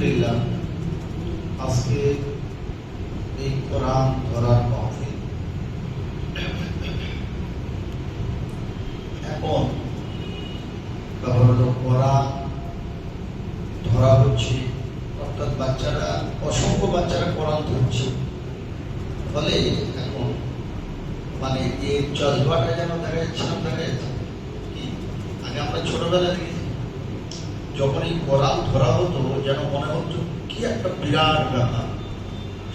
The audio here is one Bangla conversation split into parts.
আলহামদুলিল্লাহ, আজকে এই কোরআন ধরার মাহফিল। এখন কোরআন ধরা হচ্ছে, অর্থাৎ বাচ্চারা, অসংখ্য বাচ্চারা কোরআন ধরছে। ফলে এখন মানে এই জজবাটা যেন দেখা যাচ্ছে না, দেখা যাচ্ছে কি আগে আমরা ছোটবেলা দেখেছি, যখন এই কোরআন ধরা হতো যেন মনে হতো কি একটা বিরাট ব্যাপার।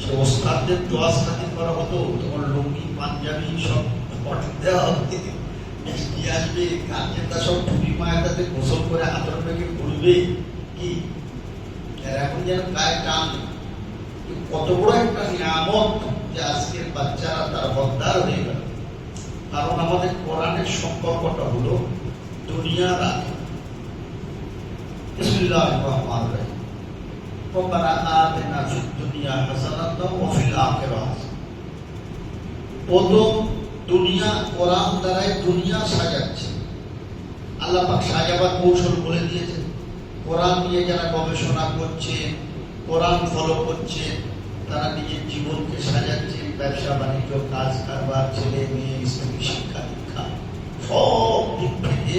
সে ওস্তাদদের দোয়া খাতির করা হতো, তখন লুঙ্গি পাঞ্জাবি সব দেওয়া হতো, নিয়ে আসবে, গার্জেনরা সব টুপি মায়াটাতে গোসল করে হাতের মেঘে ঘুরবে। কি এখন যেন গায়ে টান, কত বড় একটা নিয়ামত যে আজকের বাচ্চারা তার হকদার হয়ে গেল। কারণ আমাদের কোরআনের সম্পর্কটা হলো দুনিয়ার আগে। বিসমিল্লাহির রহমানির রহিম। রব্বানা আতিনা ফিদ দুনিয়া হাসানাতাও ওয়া ফিল আখিরাতি হাসানাতাও। প্রথম দুনিয়া কোরআন দ্বারাই দুনিয়া সাজাচ্ছে। আল্লাহ পাক সাজাবার কৌশল বলে দিয়েছেন। কোরআন নিয়ে যারা গবেষণা করছে, কোরআন ফলো করছে, তারা নিজের জীবনকে সাজাচ্ছে। ব্যবসা বাণিজ্য, কাজ কারবার, ছেলে মেয়ে, ইসলামী শিক্ষা দীক্ষা, সব দিক থেকে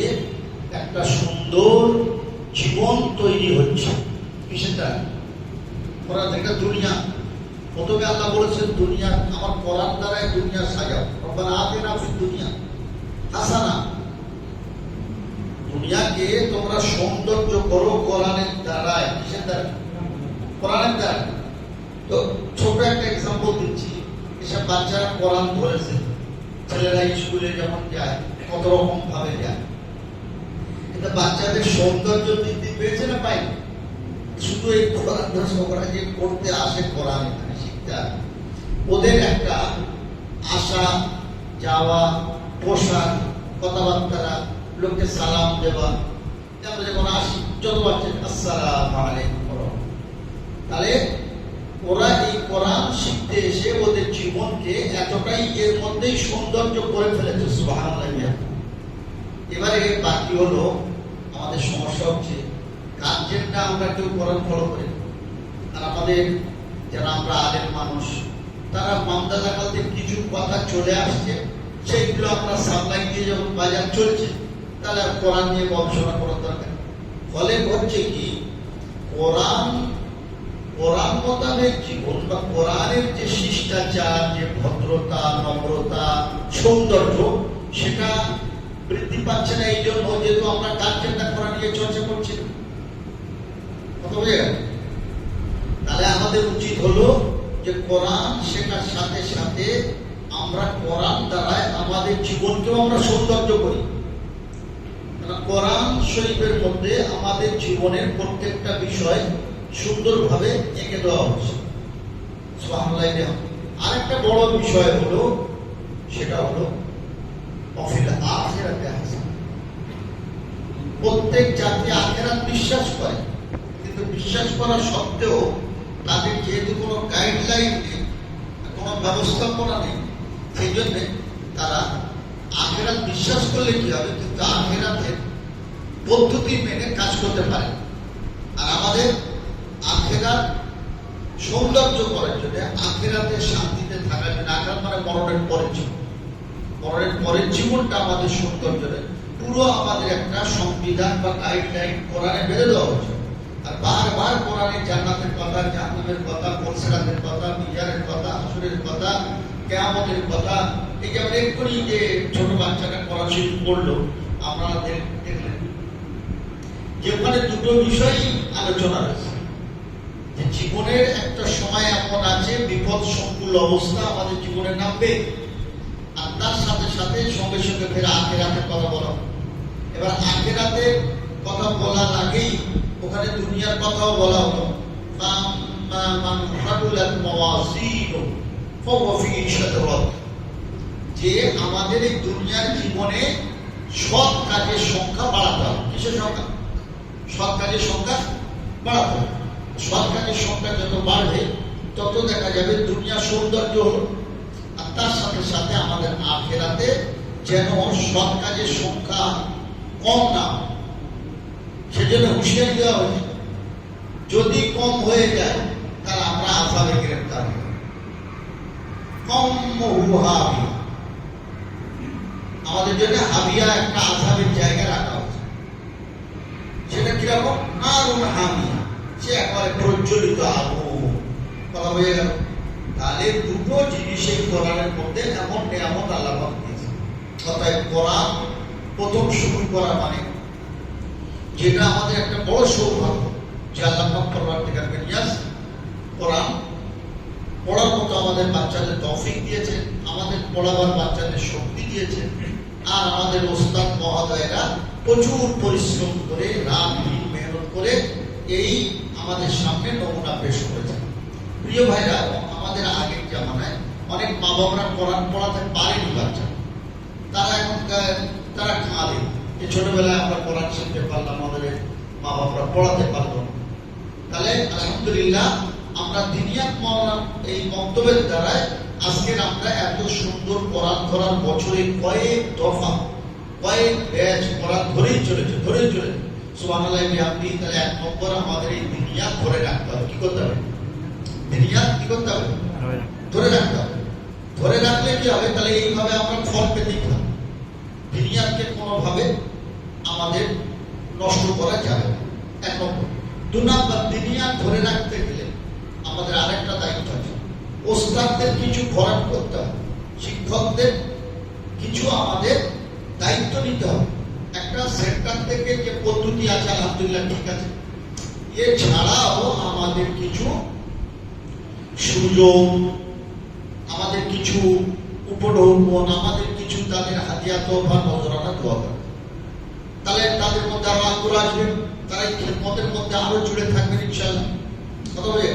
একটা সুন্দর জীবন তৈরি হচ্ছে। সেটা কোরআন একটা দুনিয়া। প্রথমে আল্লাহ বলেছেন দুনিয়া আমার কোরআন দ্বারাই দুনিয়া সাজাও। রব্বানা আতিনা ফিদ দুনিয়া হাসানা। দুনিয়াকে তোমরা সৌন্দর্য করো কোরআনের দ্বারাই। কিসের দ্বারা? কোরআনের দ্বারা। তো ছোট একটা এক্সাম্পল দিচ্ছি। এসব বাচ্চারা কোরআন ধরেছে, ছেলেরা স্কুলে যেমন যায় কত রকম ভাবে যায়, কিন্তু বাচ্চাদের সৌন্দর্য বৃদ্ধি পেয়েছে না পাই? শুধু এই কোরআন ধরা যে পড়তে আসে, কোরআন এখানে শিখতে আসে, ওদের একটা আসা যাওয়া, পোশাক, কথাবার্তা, লোককে সালাম দেওয়া, আমরা যখন আসি যত বাচ্চা আসসালামু আলাইকুম, তাহলে ওরা এই কোরআন শিখতে এসে ওদের জীবনকে এতটাই এর মধ্যেই সৌন্দর্য করে ফেলেছে। সুবহানাল্লাহ। এবারে বাকি হলো আমাদের সমস্যা হচ্ছে গার্জেনরা আমরা কেউ কোরআন ফলো করি, আর আমাদের যারা আমরা আলেম মানুষ, তারা মামদা জাকাতে কিছু কথা চলে আসছে, সেইগুলো আমরা সাপ্লাই দিয়ে যখন বাজার চলছে, তাহলে আর কোরআন নিয়ে গবেষণা করার দরকার। ফলে হচ্ছে কি কোরআন মোতাবেক জীবন বা কোরআনের যে শিষ্টাচার, যে ভদ্রতা, নম্রতা, সৌন্দর্য, সেটা বৃদ্ধি পাচ্ছে না। এই জন্য যেহেতু আমরা গার্জেনরা কোরআন নিয়ে চর্চা করছি না। কথা বুঝে গেল? তাহলে আমাদের উচিত হলো যে কোরআন শেখার সাথে সাথে আমরা কোরআন দ্বারায় আমাদের জীবনকেও আমরা সৌন্দর্য করি। কোরআন শরীফের মধ্যে আমাদের জীবনের প্রত্যেকটা বিষয় সুন্দরভাবে এঁকে দেওয়া হচ্ছে। সুবহানাল্লাহ। আরেকটা বড় বিষয় হলো, সেটা হলো অফিল আখিরাতে হাসানা। প্রত্যেক জাতি আখিরাত বিশ্বাস করে, কিন্তু বিশ্বাস করা সত্ত্বেও তাদের যেহেতু কোনো গাইডলাইন নেই, কোনো ব্যবস্থাপনা নেই, সেই জন্য তারা আখিরাত বিশ্বাস করলে কি হবে, কিন্তু আখিরাতের পদ্ধতি মেনে কাজ করতে পারে। আর আমাদের আখিরাত সৌন্দর্য করার জন্য, আখিরাতে শান্তিতে থাকার জন্য, আখিরাত মানে মরণের পরের জীবন, মরণের পরের জীবনটা আমাদের সৌন্দর্য, পুরো আমাদের একটা সংবিধান বা গাইডলাইন কোরআনে বেঁধে দেওয়া হয়েছে। আর বারবার কোরআনে জান্নাতের কথা, জাহান্নামের কথা, পরসরাতের কথা, মিজানের কথা, হাসরের কথা, কিয়ামতের কথা। এই যে আমরা এক্ষুনি যে ছোট বাচ্চাটা কোরআন শরীফ পড়লো, আমরা দেখলেন যে ওখানে দুটো বিষয়ই আলোচনা রয়েছে। যে জীবনের একটা সময় এমন আছে বিপদ সংকুল অবস্থা আমাদের জীবনে নামবে, আর তার সাথে সাথে সঙ্গে সঙ্গে ফের আখিরাতের কথা বলা। এবার আখিরাতের কথা বলার আগেই ওখানে দুনিয়ার কথাও বলা হলো। যে আমাদের এই দুনিয়ার জীবনে সৎ কাজের সংখ্যা বাড়াতে হবে। কিসের সংখ্যা? সৎ কাজের সংখ্যা বাড়াতে হবে। সৎ কাজের সংখ্যা যত বাড়বে তত দেখা যাবে দুনিয়া সৌন্দর্য হলো, আর তার সাথে সাথে আমাদের আখিরাতে যেন সৎ কাজের সংখ্যা কম না, সেজন্য হুঁশিয়ারি দেওয়া হয়েছে। যদি কম হয়ে যায় তাহলে আমরা আযাবে গ্রেফতার হব। কম হাবিয়া, আমাদের জন্য হাবিয়া একটা আযাবের জায়গা রাখা হচ্ছে। সেটা কিরকম? নারুন হামিয়া, সে একবারে প্রজ্বলিত আগুন। কথা হয়ে গেল। তাহলে দুটো জিনিসের কোরআনের মধ্যে এমন নিয়ামত আল্লাহ পাক দিয়েছে। অতএব কোরআন প্রথম শুরু করা মানে যেটা আমাদের একটা বড় সৌভাগ্য যে আল্লাহ পাক পরবর্তীকালে নিয়াজ কোরআন পড়ার মতো আমাদের বাচ্চাদের তৌফিক দিয়েছে, আমাদের পড়াবার বাচ্চাদের শক্তি দিয়েছে, আর আমাদের ওস্তাদ মহোদয়েরা প্রচুর পরিশ্রম করে রাত দিন মেহনত করে এই আমাদের সামনে নমুনা পেশ করেছে। প্রিয় ভাইরা, আমাদের আগের জামানায় অনেক মা বাবারা কোরআন পড়াতে পারেনি বাচ্চা, তারা এখন তারা কাঁদে যে ছোটবেলায় আমরা কোরআন শিখতে পারলাম, আমাদের মা বাবারা পড়াতে পারলো না। তাহলে আলহামদুলিল্লাহ আমরা দিনিয়াত মাওলানা এই বক্তব্যের দ্বারাই আজকের আমরা এত সুন্দর কোরআন ধরার বছরে কয়েক দফা কয়েক ব্যাচ কোরআন ধরেই চলেছে। সুবহানাল্লাহ বিহামদি। তাহলে এক নম্বর আমাদের এই দিনিয়াত ধরে রাখতে হবে। কি করতে হবে? দিনিয়াত কি করতে হবে? ধরে রাখতে হবে। ধরে রাখলে কি হবে? তাহলে এইভাবে আমরা ফল পেতে হবে। দিনিয়াতকে কোনোভাবে আমাদের নষ্ট করা যাবে না, এক নম্বর। দু নম্বর, দিনিয়াত ধরে রাখতে গেলে আমাদের আরেকটা দায়িত্ব আছে। ওস্তাদদের কিছু ভরাট করতে হবে, শিক্ষকদের কিছু আমাদের দায়িত্ব নিতে হবে। একটা সেন্টার থেকে যে পদ্ধতি আছে আলহামদুলিল্লাহ ঠিক আছে, এছাড়াও আমাদের কিছু সুযোগ, আমাদের কিছু উপঢৌকন, আমাদের কিছু তাদের হাদিয়া তোহফা নজরানা দেওয়া দরকার। তাহলে তাদের মধ্যে আরো আগ্রহ আসবে, তারা এই খেদমতের মধ্যে আরো জুড়ে থাকবেন ইনশাআল্লাহ। কথা বলে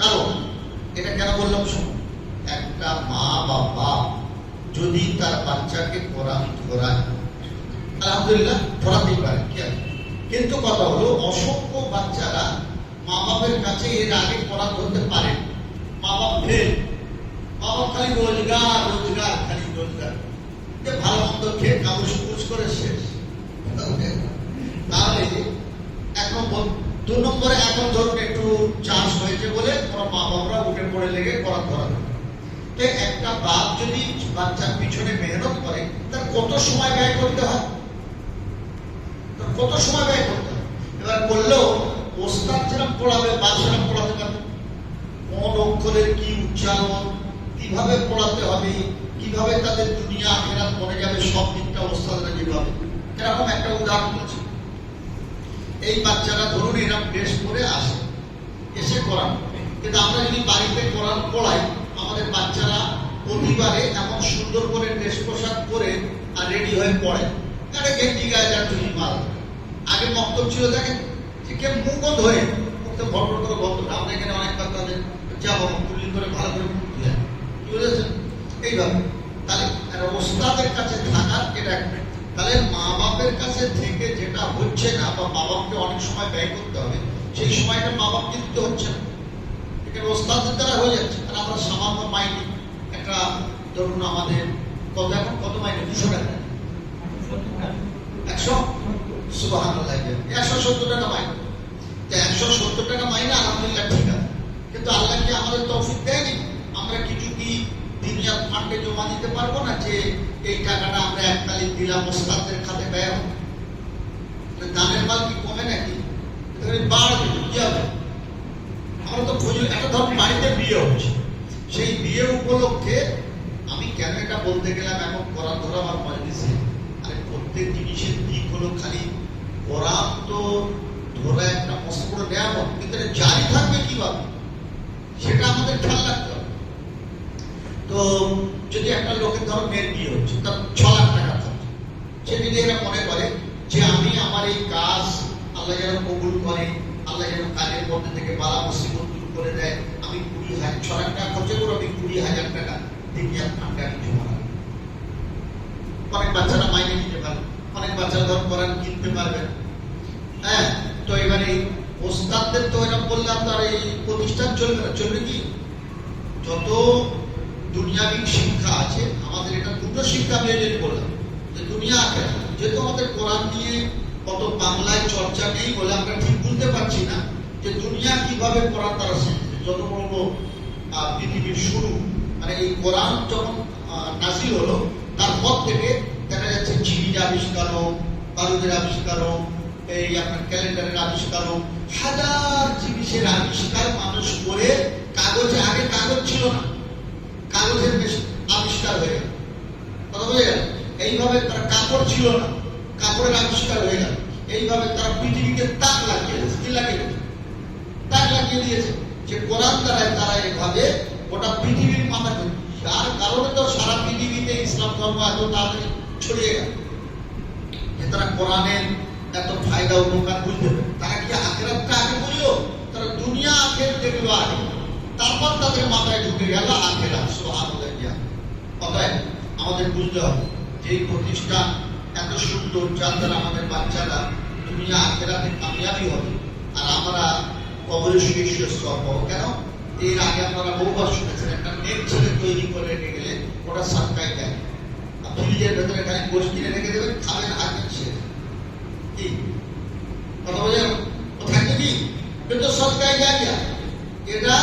কারণ এটা কেন বললাম শুনুন, একটা মা বাবা যদি তার বাচ্চাকে কোরআন ধরায়, আলহামদুলিল্লাহ ধরাতেই পারে, কি আছে। কিন্তু কথা হলো অসংখ্য বাচ্চারা মা বাপের কাছে এর আগে কোরআন ধরতে পারে, মা বাপ ফেল, মা বাপ খালি রোজগার রোজগার খালি রোজগার, ভালো মন্দ খেয়ে কাগজ কুচ করে শেষ। তাহলে এক নম্বর। দু নম্বরে এখন ধরুন একটু চাষ হয়েছে বলে ওরা মা বাপরা উঠে পড়ে লেগে কোরআন ধরা। একটা বাপ যদি বাচ্চার পিছনে মেহনত করে তার কত সময় ব্যয় করতে হয়, কত সময় ব্যয় করতে হয়। এবার করলেও ওস্তাদ যেরকম পড়াবে বাপ সেরকম পড়াতে পারবে। কোন অক্ষরের কি উচ্চারণ, কিভাবে পড়াতে হবে, কিভাবে তাদের দুনিয়া আখিরাত মনে যাবে, সব দিকটা ওস্তাদরা যেভাবে। এরকম একটা উদাহরণ আছে। এই বাচ্চারা ধরুন এরকম ড্রেস পরে আসে, এসে কোরআন, কিন্তু আমরা যদি বাড়িতে কোরআন পড়াই, আমাদের বাচ্চারা প্রতিবারে এমন সুন্দর করে ড্রেস পোশাক পরে আর রেডি হয়ে পড়ে, একটা গেঞ্জি গায়ে যার চুরি মাল। আগে বক্তব্য ছিল দেখেন যে কে মুখ ধরে মুখতে ভরপুর করে বক্তব্য, আমরা এখানে অনেকবার তাদের যাবো কুল্লি করে ভালো করে মুখ দিয়ে বুঝেছেন এইভাবে। তাহলে ওস্তাদের কাছে থাকার এটা একটা। তাহলে মা বাপের কাছে থেকে যেটা হচ্ছে না, বা মা বাপকে অনেক সময় ব্যয় করতে হবে, সেই সময়টা মা বাপকে দিতে হচ্ছে না, এখানে ওস্তাদের দ্বারা হয়ে যাচ্ছে। আর আমরা সামান্য মাইনে একটা ধরুন আমাদের কত এখন কত মাইনে 200 টাকা, 100 সুবহানাল্লাহ 170 টাকা মাইনে। 170 টাকা মাইনে আলহামদুলিল্লাহ ঠিক আছে, কিন্তু আল্লাহ কি আমাদের তৌফিক দেয়নি? আমরা কিছু কি দিনিয়াত ফান্ডে জমা দিতে পারবো না যে এই টাকাটা আমরা এককালীন দিলাম ওস্তাদের খাতে ব্যয় হবে? দানের মাল কি কমে নাকি? বাড়বে, কি হবে? আমরা তো একটা ধরুন বাড়িতে বিয়ে হচ্ছে, সেই বিয়ে উপলক্ষে আমি কেন এটা বলতে গেলাম এখন কোরআন ধরা আমার মজলিসে, আরে প্রত্যেক জিনিসের দিক হলো খালি কোরআন তো ধরা একটা মস্ত বড় নিয়ামত, কিন্তু এটা জারি থাকবে কিভাবে সেটা আমাদের খেয়াল রাখতে হবে। তো যদি একটা লোকের ধরো মেয়ের বিয়ে হচ্ছে, তার 6 লাখ টাকা খরচ, সে যদি এরা মনে করে যে আমি আমার এই কাজ আল্লাহ যেন কবুল করে, আল্লাহ যেন কাজের মধ্যে থেকে বালা মুসিবত দূর করে দেয়, আমি 6 লাখ টাকা খরচ করে আমি 20,000 টাকা দিনিয়াত ফান্ডে আমি জমা রাখবো। অনেক বাচ্চারা মাইনে নিতে পারবে, অনেক বাচ্চারা ধর কোরআন কিনতে পারবে। হ্যাঁ, তো এবারে ওস্তাদদের তো এরা বললাম তার এই প্রতিষ্ঠান চলবে কি? যত দুনিয়াবি শিক্ষা আছে আমাদের, এটা দুটো শিক্ষা আমি যদি বললাম যে দুনিয়া আখেরাত, যেহেতু আমাদের কোরআন নিয়ে কত বাংলায় চর্চা নেই বলে আমরা ঠিক বুঝতে পারছি না যে দুনিয়া কিভাবে কোরআন তারা শিখছে। যত বড় বড় পৃথিবীর শুরু, মানে এই কোরআন যখন নাজিল হলো তারপর থেকে দেখা যাচ্ছে চিনির আবিষ্কার হোক, বারুদের আবিষ্কার হোক, এই আপনার ক্যালেন্ডারের আবিষ্কার হোক, হাজার জিনিসের আবিষ্কার মানুষ করে কাগজে, আগে কাগজ ছিল না, কাগজের আবিষ্কার হয়ে গেল। কথা বোঝা গেল? এইভাবে তারা কাপড় ছিল না, কাপড়ের আবিষ্কার হয়ে গেল। এইভাবে তারা পৃথিবীকে তাক লাগিয়ে দিয়েছে। কি লাগিয়ে দিয়েছে? তাক লাগিয়ে দিয়েছে যে কোরআন দ্বারায় তারা এইভাবে গোটা পৃথিবীর মাথা, যার কারণে তো সারা পৃথিবীতে ইসলাম ধর্ম এত তাড়াতাড়ি ছড়িয়ে গেল যে তারা কোরআনের এত ফায়দা উপকার বুঝতে পারে। তারা কি আখেরাতটা আগে বুঝলো? তারা দুনিয়া আখের দেখলো আগে, তারপর তাদের মাথায় ঢুকে গেল আখেরাত। সুবহানাল্লাহ। অতএব আমাদের বুঝতে হবে যে এই প্রতিষ্ঠান এত সুন্দর, যার দ্বারা আমাদের বাচ্চারা দুনিয়া আখেরাতে কামিয়াবি হবে, আর আমরা কবরে শুয়ে সব পাবো। কেন? এর আগে আপনারা বহুবার শুনেছেন, একটা নেট ছেলে তৈরি করে রেখে গেলে ওটা সরকারি দেয়, ফ্রিজের ভেতরে খালি গোষ্ঠ কিনে রেখে দেবেন, খাবেন আর দিচ্ছে কি কথা বলে থাকবে কি? কিন্তু সরকারি জায়গা এটা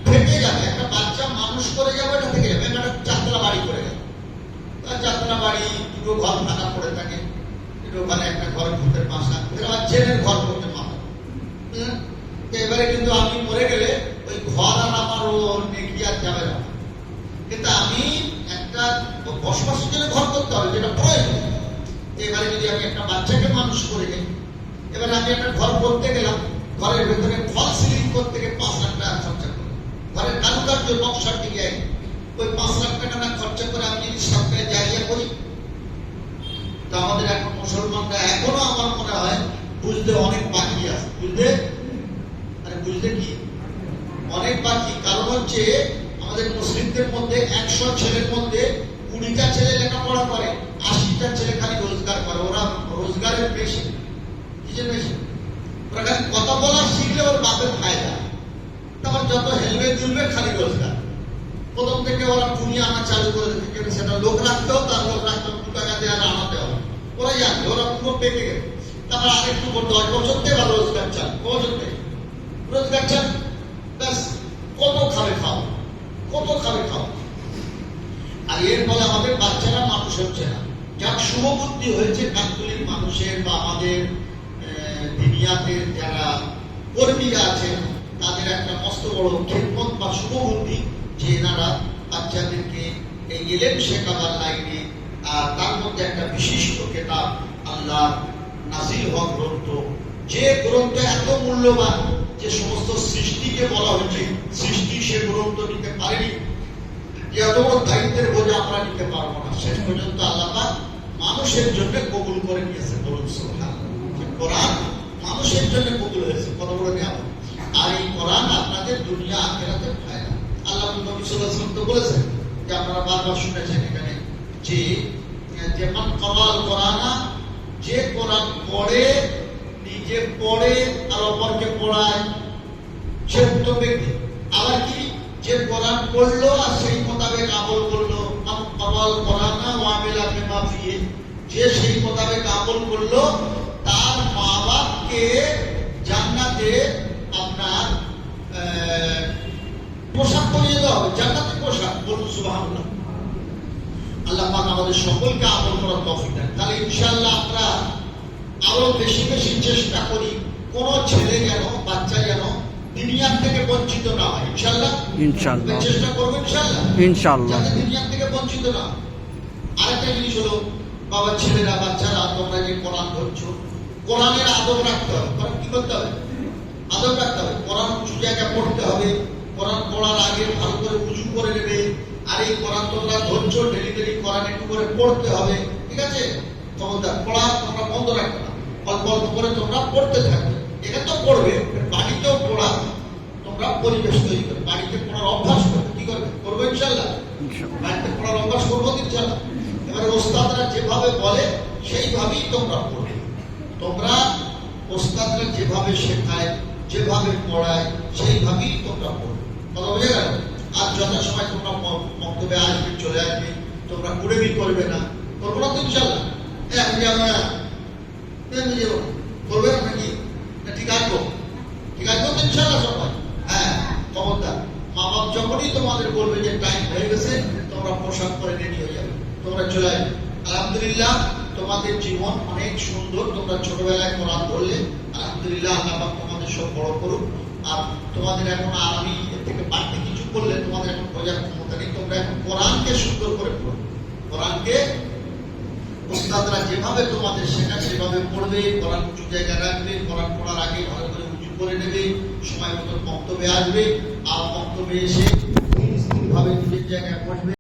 থেকে যাবে। একটা বাচ্চা মানুষ করে যাবে, এটা থেকে যাবে। একটা চারতলা বাড়ি করে যাবে, চারতলা বাড়ি, দুটো ঘর ফাঁকা পড়ে থাকে, ওখানে একটা ঘর ভূতের বাসা, আবার জেনের ঘর করতে মাথা। এবারে কিন্তু আমি মরে গেলে ওই ঘর আর আমার ও নেকি আর যাবে না, কিন্তু আমি একটা বসবাসের জন্য ঘর করতে হবে, যেটা প্রয়োজন। এবারে যদি আমি একটা বাচ্চাকে মানুষ করে যাই, এবারে আমি একটা ঘর করতে গেলাম, ঘরের ভেতরে ফল সিলিং করতে গিয়ে 5 লাখ টাকা খরচা করি, ঘরের কারুকার্য নকশার দিকে ওই 5 লাখ টাকা না খরচা করে আমি যদি সরকারে জায়গা করি, তা আমাদের এখন মুসলমানরা এখনো আমার মনে হয় বুঝতে অনেক বাকি আছে। বুঝতে কি অনেক বাকি। কারণ হচ্ছে আমাদের মুসলিমদের মধ্যে 100 ছেলের মধ্যে 20টা ছেলে লেখাপড়া করে, 80টা ছেলে খালি রোজগার করে। ওরা রোজগারের বেশি, কিসের বেশি? ওরা খালি কথা বলা শিখলে ওর বাপের ফায়দা, তারপর যত হেলবে দুলবে খালি রোজগার। প্রথম থেকে ওরা পুঁজি আনা চালু করে দিতে, সেটা লোক রাখতেও, তার লোক রাখতেও 2 টাকা দিয়ে আর আনাতে হবে, ওরাই জানবে। ওরা পুরো পেকে গেছে। তারপর আরেকটু 10 বছর থেকে বা রোজগার চাল, বছর থেকে রোজগার চাল, ব্যাস কত খাবে খাও, কত খাবে খাও। আর এর ফলে আমাদের বাচ্চারা মানুষ হচ্ছে না। যার শুভবুদ্ধি হয়েছে কাকতুলির মানুষের বা আমাদের দুনিয়াতে যারা কর্মীরা আছেন, তাদের একটা মস্ত বড় খেদমত বা শুভবুদ্ধি যে এনারা বাচ্চাদেরকে এই ইলম শেখাবার লাইনে, আর তার মধ্যে একটা বিশিষ্ট কিতাব আল্লাহ নাজিল হওয়া গ্রন্থ, যে গ্রন্থ এত মূল্যবান যে সমস্ত সৃষ্টিকে বলা হয়েছে, সৃষ্টি সে গ্রন্থ নিতে পারেনি, যে এত বড় দায়িত্বের বোঝা আমরা নিতে পারবো না। শেষ পর্যন্ত আল্লাহ মানুষের জন্য কবুল করে নিয়েছে। বলুন সুবহানাল্লাহ। কোরআন মানুষের জন্য কবুল হয়েছে, কত বড় নিয়ামত। আর এই কোরআন আপনাদের দুনিয়া আখিরাতে ফায়দা। আল্লাহ নবী সাল্লাল্লাহু আলাইহি ওয়াসাল্লাম তো বলেছেন, যে আপনারা বারবার শুনেছেন এখানে, যে যেমন করাল কোরআনা, যে কোরআন পড়ে, নিজে পড়ে আর অপরকে পড়ায়, সে উত্তম ব্যক্তি। আবার কি, যে কোরআন পড়লো আর সেই মোতাবেক আমল করলো, মান করাল কোরআনা ওয়া আমিলা বিমা ফিহি, যে সেই মোতাবেক আমল করলো, তার মা বাপকে জান্নাতে আপনার পোশাক পরিয়ে দেওয়া হবে, জান্নাতের পোশাক। বলুন সুবহানাল্লাহ। আল্লাহ পাক আমাদের সকলকে আমল করার তৌফিক দেন। তাহলে ইনশাআল্লাহ আমরা আরো বেশি বেশি চেষ্টা করি, কোন ছেলে যেন, বাচ্চা যেন দুনিয়ার থেকে বঞ্চিত না হয়। ইনশাআল্লাহ ইনশাআল্লাহ চেষ্টা করব, ইনশাআল্লাহ ইনশাআল্লাহ, যাতে দুনিয়া থেকে বঞ্চিত না। আরেকটা জিনিস হলো, বাবা ছেলেরা, বাচ্চারা, তোমরা যে কোরআন ধরছো, কোরআনের আদব রাখতে হবে। কোরআন কি করতে হবে? আদব রাখতে হবে। কোরআন উঁচু জায়গায় পড়তে হবে। কোরআন পড়ার আগে ভালো করে উঁচু করে নেবে। আর এই কোরআন তোমরা ধরছো, ডেলি ডেলি কোরআন একটু করে পড়তে হবে, ঠিক আছে? তোমাদের পড়া তোমরা বন্ধ রাখবে না, অল্প অল্প করে তোমরা পড়তে থাকবে। এটা তো পড়বে, বাড়িতেও পড়া তোমরা পরিবেশ তৈরি করে, বাড়িতে পড়ার অভ্যাস করবে। কি করবে? করবো ইনশাআল্লাহ। বাড়িতে পড়ার অভ্যাস করবো ইনশাআল্লাহ। এবারে ওস্তাদরা যেভাবে বলে সেইভাবেই তোমরা পড়বে। তোমরা ওস্তাদরা যেভাবে শেখায়, যেভাবে পড়ায়, সেইভাবেই তোমরা পড়বে। কথা বুঝে গেল? আর যথাসময় তোমরা বক্তব্যে আসবে, চলে আসবে, তোমরা কুড়েমি করবে না। করবো না তো ইনশাআল্লাহ? আমি যাবো না, করবে না নাকি? ঠিক আসবো, ঠিক আসবো। বলবে যে টাইম হয়ে গেছে, তোমরা পোশাক পরে রেডি হয়ে যাবে, তোমরা চলে আসবে। আলহামদুলিল্লাহ, তোমাদের জীবন অনেক সুন্দর। তোমরা ছোটবেলায় কোরআন ধরলে, আলহামদুলিল্লাহ, আল্লাহ পাক তোমাদের সব বড় করুক। আর তোমাদের এখন আর আমি এর থেকে বাড়তি কিছু করলে তোমাদের এখন বোঝার ক্ষমতা নেই। তোমরা এখন কোরআনকে সুন্দর করে পড়ো। কোরআনকে উস্তাদরা যেভাবে তোমাদের শেখায় সেভাবে পড়বে, কোরআন উঁচু জায়গায় রাখবে, কোরআন পড়ার আগে ভালো করে উঁচু করে নেবে, সময় মতো বক্তব্যে আসবে, আর বক্তব্যে এসে স্থিরভাবে নিজের জায়গায় বসবে।